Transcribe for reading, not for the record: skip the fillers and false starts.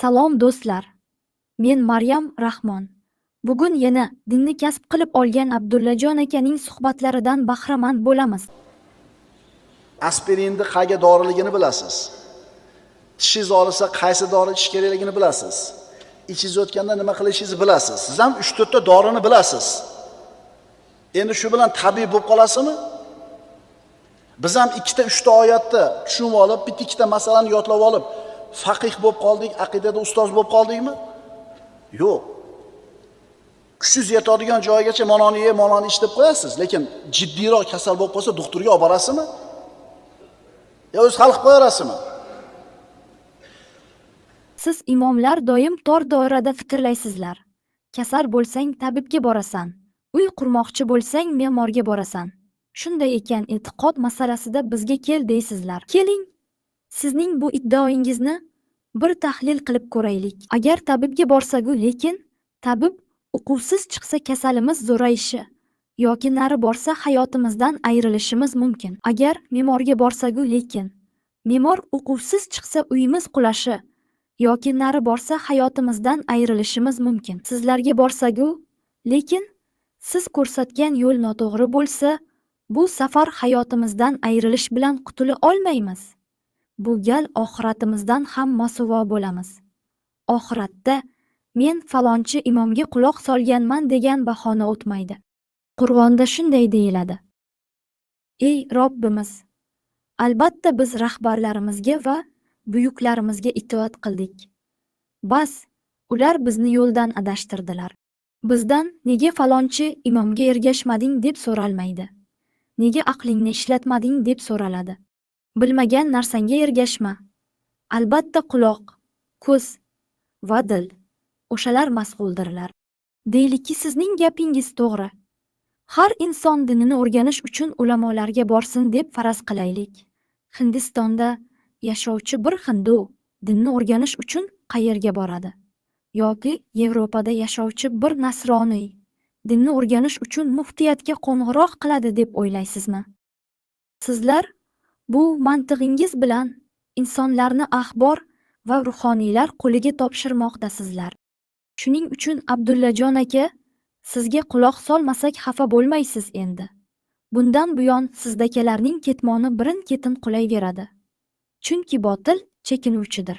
Salom do'stlar, men Maryam Rahmon. Bugun yana dinni kasb qilib olgan Abdullajon akaning suhbatlaridan bahramand bo'lamiz. Aspirinni qayga doriligini bilasiz. Tishingiz og'risa qaysi dori ichish kerakligini bilasiz. Ichingiz o'tganda nima qilishingizni bilasiz. Siz ham 3-4 ta dorini bilasiz. Endi shu bilan tabiiy bo'lib qolasizmi? Biz ham 2 ta 3 ta oyatni tushunib olib, bitta 2 ta masalani yodlab olib, faqih bo'lib qoldik, aqidada ustoz bo'lib qoldikmi? Yo'q. Kuchingiz yetadigan joygacha mononi ish deb qo'yasiz, lekin jiddiyroq kasal bo'lib qolsa doktorga olib borasizmi? Yo o'z xalq qo'yarasizmi? Siz imomlar doim tor doirada fikrlaysizlar. Kasal bo'lsang tabibga borasan. Uy qurmoqchi bo'lsang me'morga borasan. Shunday ekan e'tiqod masalasida bizga kel deysizlar. Keling, sizning bu iddaoingizni bir tahlil qilib ko'raylik. Agar tabibga borsa-ku, lekin tabib uquvsiz chiqsa kasalimiz zo'rayishi yoki nari borsa hayotimizdan ayrilishimiz mumkin. Agar me'morga borsa-ku, lekin me'mor uquvsiz chiqsa uyimiz qulashi yoki nari borsa hayotimizdan ayrilishimiz mumkin. Sizlarga borsa-ku, lekin siz ko'rsatgan yo'l noto'g'ri bo'lsa, bu safar hayotimizdan ayrilish bilan qutula olmaymiz. Bu gal oxiratimizdan ham mosuvo bo'lamiz. Oxiratda men falonchi imomga quloq solganman degan bahona o'tmaydi. Qur'onda shunday deyiladi. Ey Robbimiz, albatta biz rahbarlarimizga va buyuklarimizga itoat qildik. Bas, ular bizni yo'ldan adashtirdilar. Bizdan nega falonchi imomga ergashmading deb so'ralmaydi. Nega aqlingni ishlatmading deb so'raladi. Bilmagan narsangga ergashma. Albatta quloq, ko'z va dil o'shalar mas'uldirlar. Deylikki sizning gapingiz to'g'ri. Har inson dinini o'rganish uchun ulamolarga borsin deb faraz qilaylik. Hindistonda yashovchi bir hindu dinni o'rganish uchun qayerga boradi? Yoki Yevropada yashovchi bir nasroniy dinni o'rganish uchun muftiyatga qo'ng'iroq qiladi deb o'ylaysizmi? Sizlar bu mantig'ingiz bilan insonlarni ahbor va ruhoniylar qo'liga topshirmoqdasizlar. Shuning uchun Abdullajon aka, sizga quloq solmasak xafa bo'lmaysiz endi. Bundan buyon sizdagilarning ketmoni birin-ketin qulayveradi. Chunki botil chekinuvchidir.